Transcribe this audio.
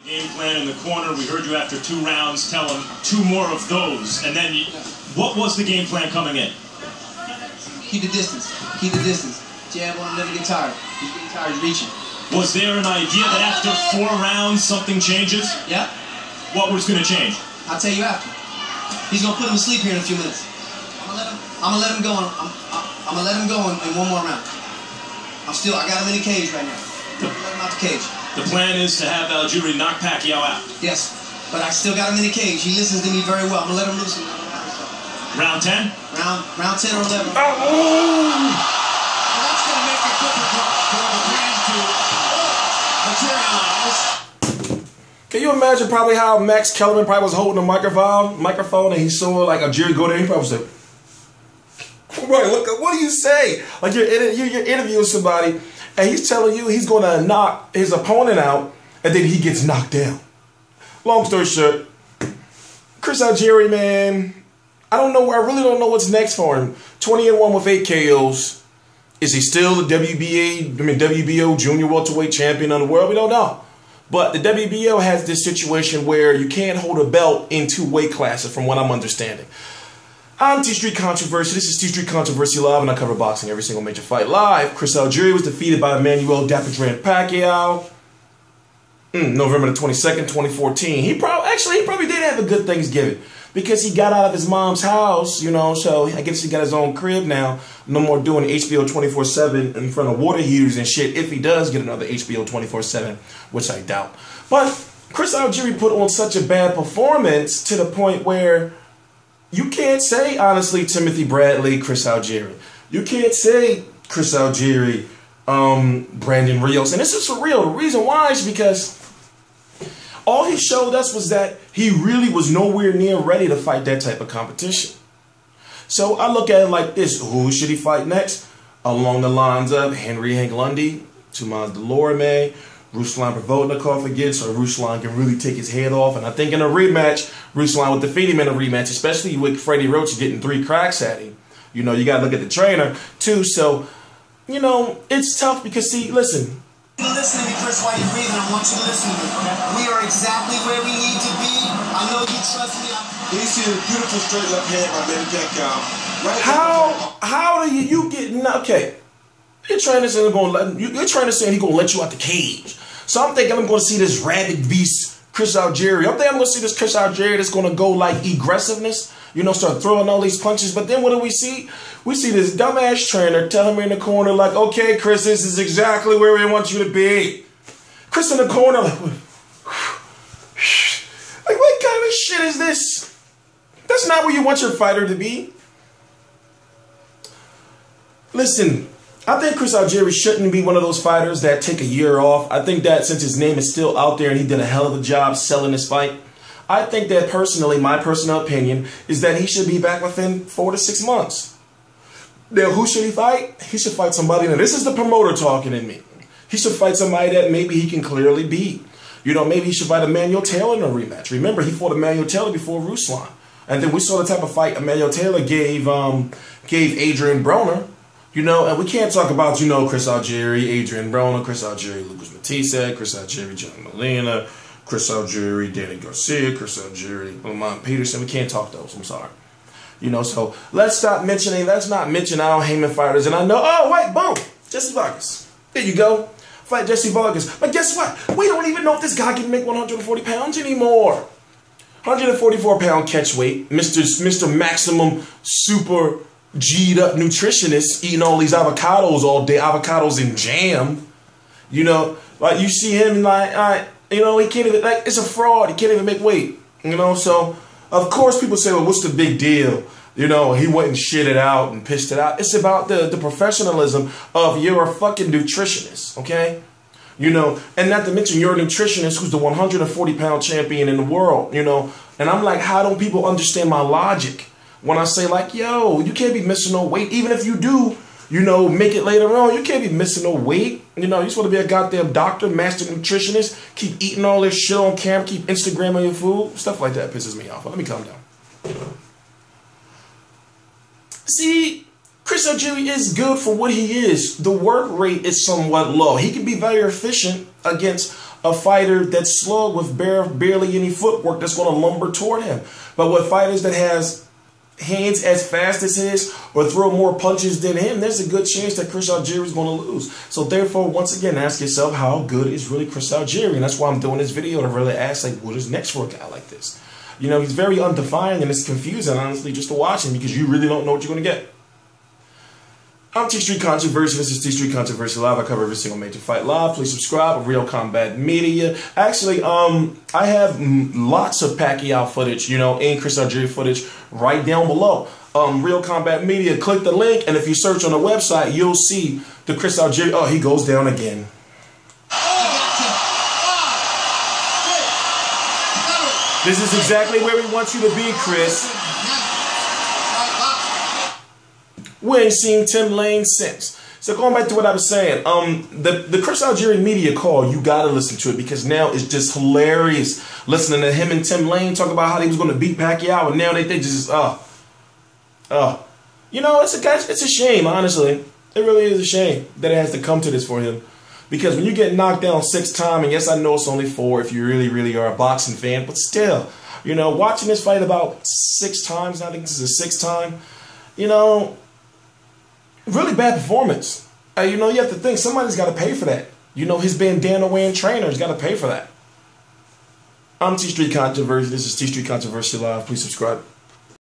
Game plan in the corner. We heard you after 2 rounds tell him 2 more of those. And then, what was the game plan coming in? Keep the distance. Keep the distance. Jab on him, never get tired. He's getting tired, he's reaching. Was there an idea that after 4 rounds something changes? Yeah. What was going to change? I'll tell you after. He's going to put him to sleep here in a few minutes. I'm going to let him go. I'm going to let him go in 1 more round. I got him in the cage right now. Let him out the cage. The plan is to have Algieri knock Pacquiao out. Yes, but I still got him in the cage. He listens to me very well. I'm going to let him loose. Round 10? Round 10 or 11. Oh! That's going to make it difficult for the fans to materialize. Can you imagine probably how Max Kellerman probably was holding a microphone and he saw like Algieri go there? He probably was like, right, look, what do you say? Like you're interviewing somebody and he's telling you he's going to knock his opponent out and then he gets knocked down. Long story short, Chris Algieri, man, I really don't know what's next for him. 20-1 with 8 KOs. Is he still the WBO junior welterweight champion of the world? We don't know. But the WBO has this situation where you can't hold a belt in 2 weight classes from what I'm understanding. I'm TstreeT Controversy. This is TstreeT Controversy Live, and I cover boxing every single major fight live. Chris Algieri was defeated by Emmanuel Dapper Pacquiao. November the 22nd, 2014. He probably did have a good Thanksgiving because he got out of his mom's house, you know, so I guess he got his own crib now. No more doing HBO 24/7 in front of water heaters and shit if he does get another HBO 24/7, which I doubt. But Chris Algieri put on such a bad performance to the point where you can't say, honestly, Timothy Bradley, Chris Algieri. You can't say Chris Algieri, Brandon Rios. And this is for real. The reason why is because all he showed us was that he really was nowhere near ready to fight that type of competition. So I look at it like this. Who should he fight next? Along the lines of Henry Hank Lundy, Tomas Delorme, Ruslan Provodnikov again, so Ruslan can really take his head off. And I think in a rematch, Ruslan would defeat him in a rematch, especially with Freddie Roach getting 3 cracks at him. You know, you got to look at the trainer too. So, you know, it's tough because, see, listen. Listen to me, Chris, while you're breathing. I want you to listen to me. We are exactly where we need to be. I know you trust me. He's here, beautiful straight left hand by Manny Pacquiao. Right. How do you get, okay. Your trainer saying he's gonna let you out the cage. So I'm thinking I'm gonna see this rabid beast Chris Algieri. I'm thinking I'm gonna see this Chris Algieri that's gonna go like aggressiveness, you know, start throwing all these punches. But then what do we see? We see this dumbass trainer telling me in the corner like, okay, Chris, this is exactly where we want you to be. Chris in the corner like what kind of shit is this? That's not where you want your fighter to be. Listen, I think Chris Algieri shouldn't be one of those fighters that take a year off. I think that since his name is still out there and he did a hell of a job selling this fight, I think that personally, my personal opinion, is that he should be back within 4 to 6 months. Now, who should he fight? He should fight somebody. Now, this is the promoter talking in me. He should fight somebody that maybe he can clearly beat. You know, maybe he should fight Emmanuel Taylor in a rematch. Remember, he fought Emmanuel Taylor before Ruslan. And then we saw the type of fight Emmanuel Taylor gave Adrian Broner. You know, and we can't talk about, you know, Chris Algieri, Adrian Broner, Chris Algieri, Lucas Matisse, Chris Algieri, John Molina, Chris Algieri, Danny Garcia, Chris Algieri, Lamont Peterson. We can't talk those. I'm sorry. You know, so let's not mention Al Heyman fighters. And I know, oh, wait, boom, Jesse Vargas. There you go. Fight Jesse Vargas. But guess what? We don't even know if this guy can make 140 pounds anymore. 144-pound catch weight. Mr. Maximum Super G'd up nutritionist eating all these avocados all day, avocados and jam. You know, like you see him like, you know, he can't even, like, it's a fraud. He can't even make weight. You know, so of course people say, well, what's the big deal? You know, he went and shit it out and pissed it out. It's about the professionalism of you're a fucking nutritionist, okay? You know, and not to mention you're a nutritionist who's the 140-pound champion in the world, you know. And I'm like, how don't people understand my logic when I say like, yo, you can't be missing no weight. Even if you do, you know, make it later on, you can't be missing no weight. You know, you're supposed to be a goddamn doctor, master nutritionist, keep eating all this shit on camera, keep Instagramming your food. Stuff like that pisses me off. Let me calm down. See, Chris Algieri is good for what he is. The work rate is somewhat low. He can be very efficient against a fighter that's slow with barely any footwork that's going to lumber toward him. But with fighters that has hands as fast as his or throw more punches than him, there's a good chance that Chris Algieri is going to lose. So therefore, once again, ask yourself, how good is really Chris Algieri? And that's why I'm doing this video, to really ask, like, what is next for a guy like this? You know, he's very undefined, and it's confusing, honestly, just to watch him, because you really don't know what you're going to get. I'm TstreeT Controversy. This is TstreeT Controversy Live. I cover every single major fight live. Please subscribe. Real Combat Media. Actually, I have lots of Pacquiao footage, you know, and Chris Algieri footage right down below. Real Combat Media. Click the link, and if you search on the website, you'll see the Chris Algieri. Oh, he goes down again. This is exactly where we want you to be, Chris. We ain't seen Tim Lane since. So going back to what I was saying, the Chris Algieri media call, you gotta listen to it, because now it's just hilarious listening to him and Tim Lane talk about how they was gonna beat Pacquiao, and now they just you know, it's a shame, honestly. It really is a shame that it has to come to this for him. Because when you get knocked down 6 times, and yes, I know it's only 4 if you really, really are a boxing fan, but still, you know, watching this fight about 6 times, I think this is the 6th time, you know, really bad performance. You know, you have to think, somebody's got to pay for that. You know, his bandana wearing trainer's got to pay for that. I'm TstreeT Controversy. This is TstreeT Controversy Live. Please subscribe.